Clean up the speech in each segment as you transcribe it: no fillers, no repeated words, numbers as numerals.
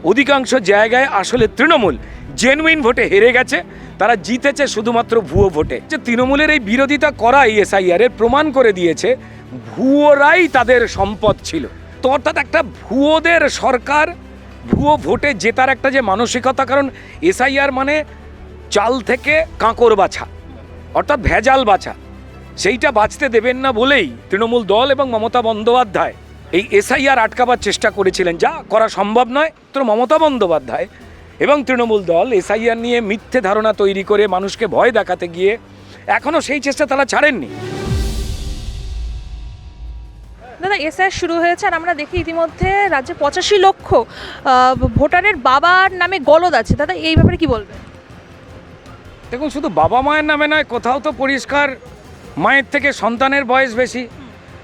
অধিকাংশ জায়গায় আসলে তৃণমূল জেনুইন ভোটে হেরে গেছে, তারা জিতেছে শুধুমাত্র ভুয়ো ভোটে। যে তৃণমূলের এই বিরোধিতা করা এসআইআর এর প্রমাণ করে দিয়েছে ভুয়োরাই তাদের সম্পদ ছিল। তো অর্থাৎ একটা ভুয়োদের সরকার, ভুয়ো ভোটে জেতার একটা যে মানসিকতা, কারণ এসআইআর মানে চাল থেকে কাঁকর বাছা, অর্থাৎ ভেজাল বাছা, সেইটা বাঁচতে দেবেন না বলেই তৃণমূল দল এবং মমতা বন্দ্যোপাধ্যায় এই এসআইআর আটকাবার চেষ্টা করেছিলেন, যা করা সম্ভব নয়। তো মমতা বন্দ্যোপাধ্যায় এবং তৃণমূল দল এসআইআর নিয়ে মিথ্যে ধারণা তৈরি করে মানুষকে ভয় দেখাতে গিয়ে এখনও সেই চেষ্টা তারা ছাড়েননি। দাদা, এসআইআর শুরু হয়েছে আর আমরা দেখি ইতিমধ্যে রাজ্যে 85 লক্ষ ভোটারের বাবার নামে গলদ আছে। দাদা, এই ব্যাপারে কি বলবেন? দেখুন, শুধু বাবা মায়ের নামে নয়, কোথাও তো পরিষ্কার মায়ের থেকে সন্তানের বয়স বেশি।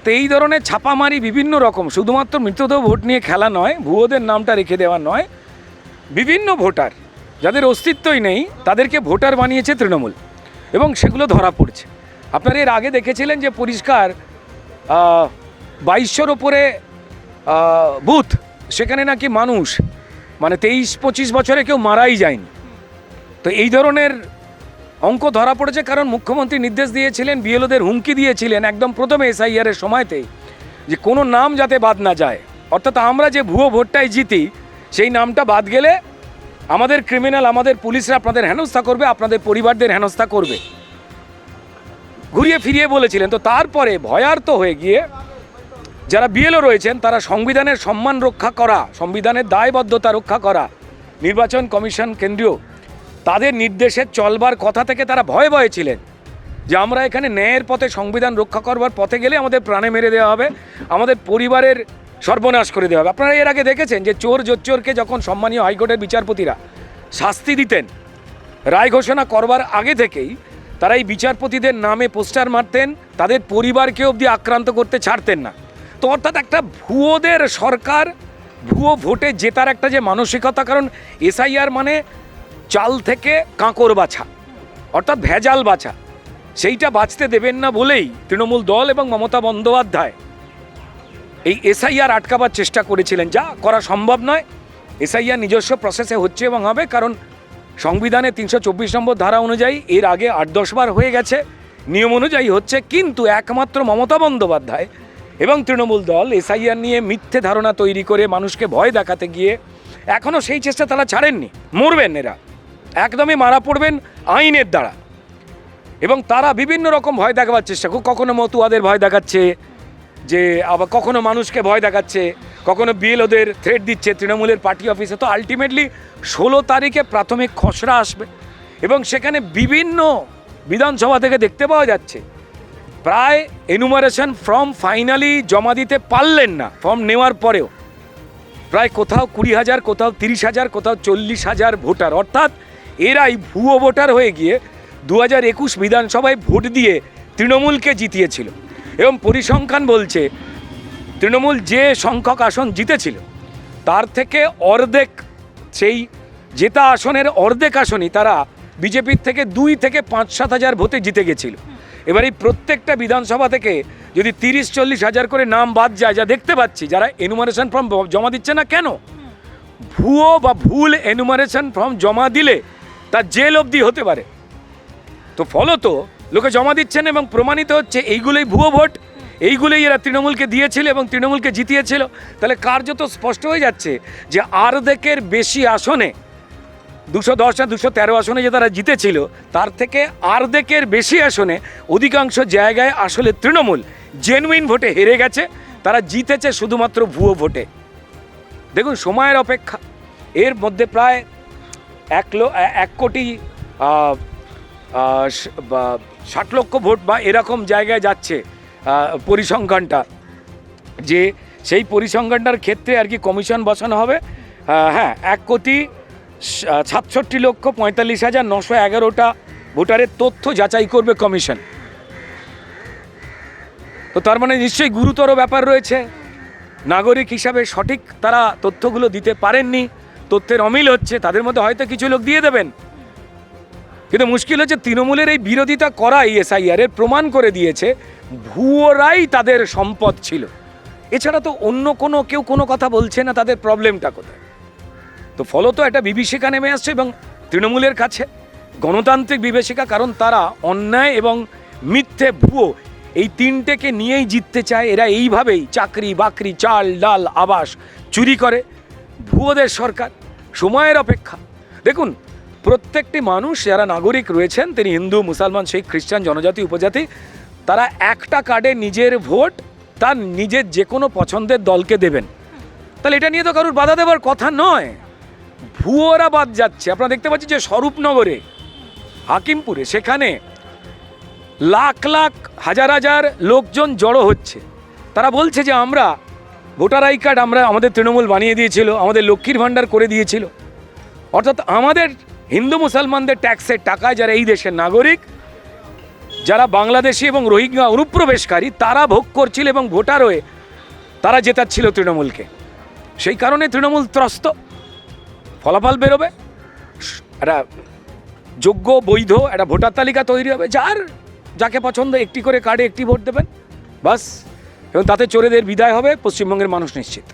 তো এই ধরনের ছাপামারি বিভিন্ন রকম, শুধুমাত্র মৃতদেহ ভোট নিয়ে খেলা নয়, ভুয়োদের নামটা রেখে দেওয়া নয়, বিভিন্ন ভোটার যাদের অস্তিত্বই নেই তাদেরকে ভোটার বানিয়েছে তৃণমূল এবং সেগুলো ধরা পড়ছে। আপনারা এর আগে দেখেছিলেন যে পরিষ্কার 2200-র ওপরে বুথ, সেখানে নাকি মানুষ মানে 23-25 বছরে কেউ মারাই যায়নি। তো এই ধরনের অঙ্ক ধরা পড়েছে, কারণ মুখ্যমন্ত্রী নির্দেশ দিয়েছিলেন, বিএলওদের হুমকি দিয়েছিলেন একদম প্রথমে এসআইআরের সময়তেই, যে কোনো নাম যাতে বাদ না যায়। অর্থাৎ আমরা যে ভুয়ো ভোটটাই জিতি, সেই নামটা বাদ গেলে আমাদের ক্রিমিনাল, আমাদের পুলিশরা আপনাদের হেনস্থা করবে, আপনাদের পরিবারদের হেনস্থা করবে, ঘুরিয়ে ফিরিয়ে বলেছিলেন। তো তারপরে ভয়ার্ত হয়ে গিয়ে যারা বিএলও রয়েছেন, তারা সংবিধানের সম্মান রক্ষা করা, সংবিধানের দায়বদ্ধতা রক্ষা করা, নির্বাচন কমিশন কেন্দ্রীয়, তাদের নির্দেশে চলবার কথা থেকে তারা ভয়ে ভয়ে ছিলেন যে আমরা এখানে ন্যায়ের পথে, সংবিধান রক্ষা করবার পথে গেলে আমাদের প্রাণে মেরে দেওয়া হবে, আমাদের পরিবারের সর্বনাশ করে দেওয়া হবে। আপনারা এর আগে দেখেছেন যে চোর জোচ্চোরকে যখন সম্মানীয় হাইকোর্টের বিচারপতিরা শাস্তি দিতেন, রায় ঘোষণা করবার আগে থেকেই তারা এই বিচারপতিদের নামে পোস্টার মারতেন, তাদের পরিবারকে অবধি আক্রান্ত করতে ছাড়তেন না। তো অর্থাৎ একটা ভুয়োদের সরকার, ভুয়ো ভোটে জেতার একটা যে মানসিকতা, কারণ এসআইআর মানে চাল থেকে কাঁকর বাছা, অর্থাৎ ভেজাল বাছা, সেইটা বাঁচতে দেবেন না বলেই তৃণমূল দল এবং মমতা বন্দ্যোপাধ্যায় এই এসআইআর আটকাবার চেষ্টা করেছিলেন, যা করা সম্ভব নয়। এসআইআর নিজস্ব প্রসেসে হচ্ছে এবং হবে, কারণ সংবিধানে 324 নম্বর ধারা অনুযায়ী এর আগে 8-10 বার হয়ে গেছে, নিয়ম অনুযায়ী হচ্ছে। কিন্তু একমাত্র মমতা বন্দ্যোপাধ্যায় এবং তৃণমূল দল এসআইআর নিয়ে মিথ্যে ধারণা তৈরি করে মানুষকে ভয় দেখাতে গিয়ে এখনও সেই চেষ্টা তারা ছাড়েননি। মরবেন এরা, একদমই মারা পড়বেন আইনের দ্বারা। এবং তারা বিভিন্ন রকম ভয় দেখাবার চেষ্টা, কখনো মতুয়াদের ভয় দেখাচ্ছে, যে আবার কখনো মানুষকে ভয় দেখাচ্ছে, কখনো বিএলওদের থ্রেট দিচ্ছে তৃণমূলের পার্টি অফিসে। তো আলটিমেটলি 16 তারিখে প্রাথমিক খসড়া আসবে এবং সেখানে বিভিন্ন বিধানসভা থেকে দেখতে পাওয়া যাচ্ছে প্রায় এনুমারেশন ফর্ম ফাইনালি জমা দিতে পারলেন না, ফর্ম নেওয়ার পরেও প্রায় কোথাও 20,000, কোথাও 30,000, কোথাও 40,000 ভোটার, অর্থাৎ এরাই ভুয়ো ভোটার হয়ে গিয়ে 2021 বিধানসভায় ভোট দিয়ে তৃণমূলকে জিতিয়েছিল। এবং পরিসংখ্যান বলছে তৃণমূল যে সংখ্যক আসন জিতেছিল তার থেকে অর্ধেক, সেই জেতা আসনের অর্ধেক আসনই তারা বিজেপির থেকে 2 থেকে 5-7 হাজার ভোটে জিতে গেছিল। এবার এই প্রত্যেকটা বিধানসভা থেকে যদি 30-40 হাজার করে নাম বাদ যায়, যা দেখতে পাচ্ছি, যারা এনুমারেশন ফর্ম জমা দিচ্ছে না কেন, ভুয়ো বা ভুল এনুমারেশন ফর্ম জমা দিলে তার জেল অবধি হতে পারে। তো ফলত লোকে জমা দিচ্ছেন এবং প্রমাণিত হচ্ছে এইগুলোই ভুয়ো ভোট, এইগুলোই এরা তৃণমূলকে দিয়েছিল এবং তৃণমূলকে জিতিয়েছিল। তাহলে কার্যত স্পষ্ট হয়ে যাচ্ছে যে অর্ধেকের বেশি আসনে, 210 না 213 আসনে যে তারা জিতেছিল, তার থেকে অর্ধেকের বেশি আসনে অধিকাংশ জায়গায় আসলে তৃণমূল জেনুইন ভোটে হেরে গেছে, তারা জিতেছে শুধুমাত্র ভুয়ো ভোটে। দেখুন, সময়ের অপেক্ষা, এর মধ্যে প্রায় 1 কোটি 60 লক্ষ ভোট বা এরকম জায়গায় যাচ্ছে পরিসংখ্যানটা, যে সেই পরিসংখ্যানটার ক্ষেত্রে আর কি কমিশন বসানো হবে। হ্যাঁ, 1,67,45,911টা ভোটারের তথ্য যাচাই করবে কমিশন। তো তার মানে নিশ্চয়ই গুরুতর ব্যাপার রয়েছে। নাগরিক হিসাবে সঠিক তারা তথ্যগুলো দিতে পারেননি, তথ্যের অমিল হচ্ছে, তাদের মধ্যে হয়তো কিছু লোক দিয়ে দেবেন। কিন্তু মুশকিল হচ্ছে তৃণমূলের এই বিরোধিতা করা এসআইআর এর প্রমাণ করে দিয়েছে ভুয়োরাই তাদের সম্পদ ছিল। এছাড়া তো অন্য কেউ কোনো কথা বলছে না, তাদের প্রবলেমটা কোথায়? তো ফলত একটা বিভীষিকা নেমে আসছে এবং তৃণমূলের কাছে গণতান্ত্রিক বিভীষিকা, কারণ তারা অন্যায় এবং মিথ্যে ভুয়ো এই তিনটেকে নিয়েই জিততে চায়। এরা এইভাবেই চাকরি বাকরি চাল ডাল আবাস চুরি করে। ভুয়োদের সরকার, সময়ের অপেক্ষা। দেখুন, প্রত্যেকটি মানুষ যারা নাগরিক রয়েছেন, তিনি হিন্দু, মুসলমান, শিখ, খ্রিস্টান, জনজাতি, উপজাতি, তারা একটা কার্ডে নিজের ভোট তার নিজের যে কোনো পছন্দের দলকে দেবেন। তাহলে এটা নিয়ে তো কারোর বাধা দেওয়ার কথা নয়। ভুয়োরা বাদ যাচ্ছে। আপনারা দেখতে পাচ্ছেন যে স্বরূপনগরে, হাকিমপুরে, সেখানে লাখ লাখ হাজার হাজার লোকজন জড়ো হচ্ছে। তারা বলছে যে আমরা ভোটার আই কার্ড আমাদের তৃণমূল বানিয়ে দিয়েছিল, আমাদের লক্ষ্মীর ভাণ্ডার করে দিয়েছিল। অর্থাৎ আমাদের হিন্দু মুসলমানদের ট্যাক্সের টাকায় যারা এই দেশের নাগরিক, যারা বাংলাদেশি এবং রোহিঙ্গা অনুপ্রবেশকারী, তারা ভোগ করছিল এবং ভোটার হয়ে তারা জেতাচ্ছিল তৃণমূলকে। সেই কারণে তৃণমূল ত্রস্ত। ফলাফল বেরোবে, একটা যোগ্য বৈধ একটা ভোটার তালিকা তৈরি হবে, যাকে পছন্দ একটি করে কার্ডে একটি ভোট দেবেন, বাস। এবং তাতে চোরেদের বিদায় হবে, পশ্চিমবঙ্গের মানুষ নিশ্চিত।